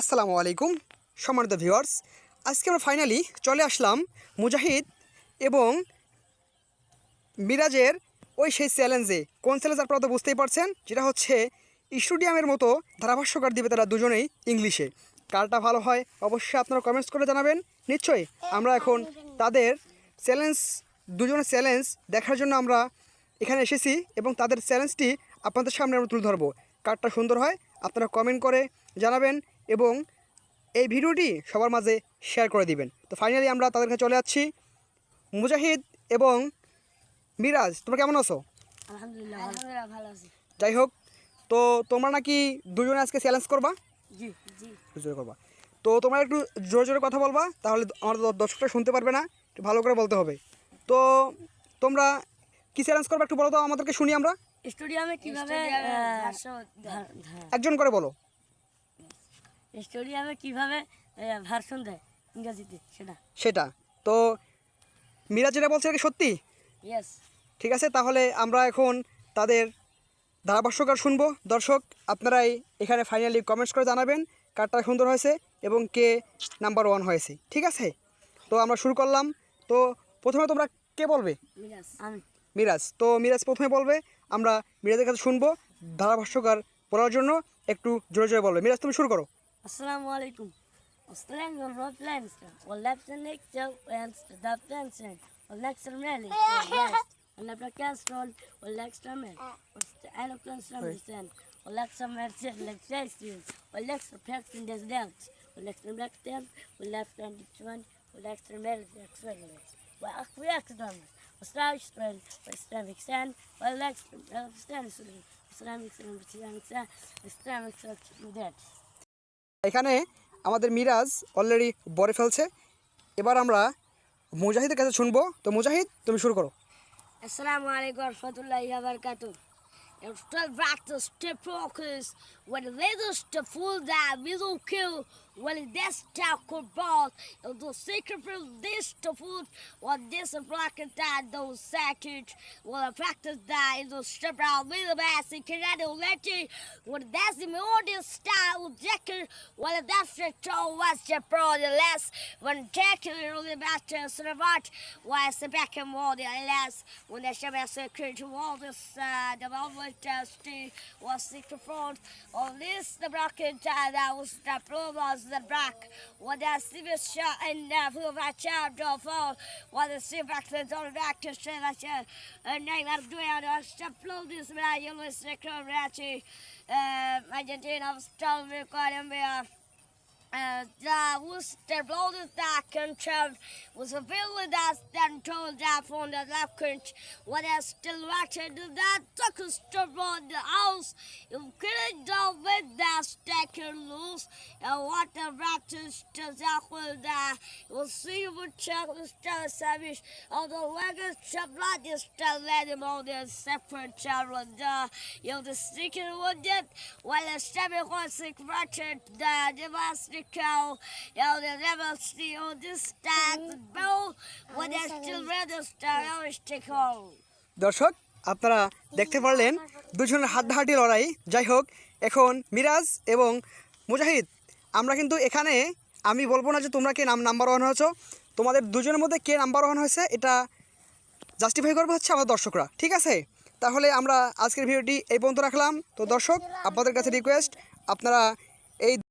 আসসালামু আলাইকুম সম্মানিত ভিউয়ার্স, আজকে আমরা ফাইনালি চলে আসলাম মুজাহিদ এবং মিরাজের ওই সেই চ্যালেঞ্জে। কোন চ্যালেঞ্জ আপনারা তো বুঝতেই পারছেন, যেটা হচ্ছে স্টুডিয়ামের মতো ধারাভাষ্যকার দিবে তারা দুজনেই ইংলিশে। কারটা ভালো হয় অবশ্যই আপনারা কমেন্টস করে জানাবেন। নিশ্চয়ই আমরা এখন তাদের চ্যালেঞ্জ, দুজনের চ্যালেঞ্জ দেখার জন্য আমরা এখানে এসেছি এবং তাদের চ্যালেঞ্জটি আপনাদের সামনে আমরা তুলে ধরবো। কারটা সুন্দর হয় আপনারা কমেন্ট করে জানাবেন এবং এই ভিডিওটি সবার মাঝে শেয়ার করে দিবেন। তো ফাইনালি আমরা তাদের কাছে চলে যাচ্ছি। মুজাহিদ এবং মিরাজ, তোমরা কেমন আছো? আলহামদুলিল্লাহ ভালো আছি। যাই হোক, তো তোমরা নাকি দুজনে আজকে চ্যালেঞ্জ করবা? জি জি জোরে করবা। তো তোমরা একটু জোরে জোরে কথা বলবা, তাহলে আমার দর্শকরা শুনতে পারবে না, একটু ভালো করে বলতে হবে। তো তোমরা কি চ্যালেঞ্জ করবা একটু বলো তো আমাদেরকে, শুনি আমরা। স্টেডিয়ামে কিভাবে একজন করে বলো। স্টেডিয়ামে কিভাবে ভার্সন দেয় ইংরেজিতে সেটা তো মিরাজ যেটা বলছে এটা কি সত্যি? ইয়েস। ঠিক আছে, তাহলে আমরা এখন তাদের ধারাভাষ্যকার শুনবো। দর্শক আপনারাই এখানে ফাইনালি কমেন্টস করে জানাবেন কারটা সুন্দর হয়েছে এবং কে নাম্বার 1 হয়েছে। ঠিক আছে, তো আমরা শুরু করলাম। তো প্রথমে তোমরা কে বলবে? আমি। মিরাজ। তো মিরাজ প্রথমে বলবে, আমরা মিরাজের কাছে শুনবো। ধারাভাষ্যকার বলার জন্য একটু জোরে জোরে বলবে। মিরাজ তুমি শুরু করো। আসসালামু আলাইকুম। Australian Road Plans, or left and next and the plans, or next and railing, or west, and the castle, or next and man, or the aeroplanes from the sun, or next and merchant, like Shakespeare, or next and packs in this dance, or next and black tent, or left and each one, or next and metal, like swingers, or accident, or slash trail, or ceramic sand, or next and ceramic sand, or ceramic sand, এখানে আমাদের Miraj already বলে ফেলছে। এবার আমরা মুজাহিদের কাছে শুনবো। তো মুজাহিদ তুমি শুরু করো। Assalamu alaikum warahmatullahi wabarakatuh. It's 12 practice step focus when the leaders to full that middle kill when the death tackle ball and the secret for this to food when this a black and that those second when the practice that in the step out with the bass and can let you when that's the modern style jacket when that's the toe was the pro the less when tackle the master survived why the back and more the less when the shabby secret to all this the velvet testing was secret front on this the bracket that was the pro was the back when the serious shot and the full of child of all when the see back the door back to say that and name of doing the step flow this man you listen to Ratchy Argentina of Star Columbia. The Worcester blooded that control was a village that then told that from the left country when I still watching that took us to run the house. You couldn't go with that stacker loose and what the raptors to that will die. You'll see what Chuck was still savage. All the wagons shop like this still let him on their separate children. You'll the secret one did while the seven was sick ratchet the devastating cow. You'll never see on this stack bow when they're still ready to start our stick hole. দর্শক আপনারা দেখতে পারলেন দুজনের হাড্ডাহাড্ডি লড়াই। যাই হোক, এখন মিরাজ এবং মুজাহিদ, আমরা কিন্তু এখানে আমি বলবো না যে তোমরা কে নাম্বার 1 হয়েছো। তোমাদের দুজনের মধ্যে কে নাম্বার 1 হয়েছে এটা জাস্টিফাই করবে হচ্ছে আমাদের দর্শকরা। ঠিক আছে, তাহলে আমরা আজকের ভিডিওটি এই পর্যন্ত রাখলাম। তো দর্শক আপনাদের কাছে রিকোয়েস্ট, আপনারা এই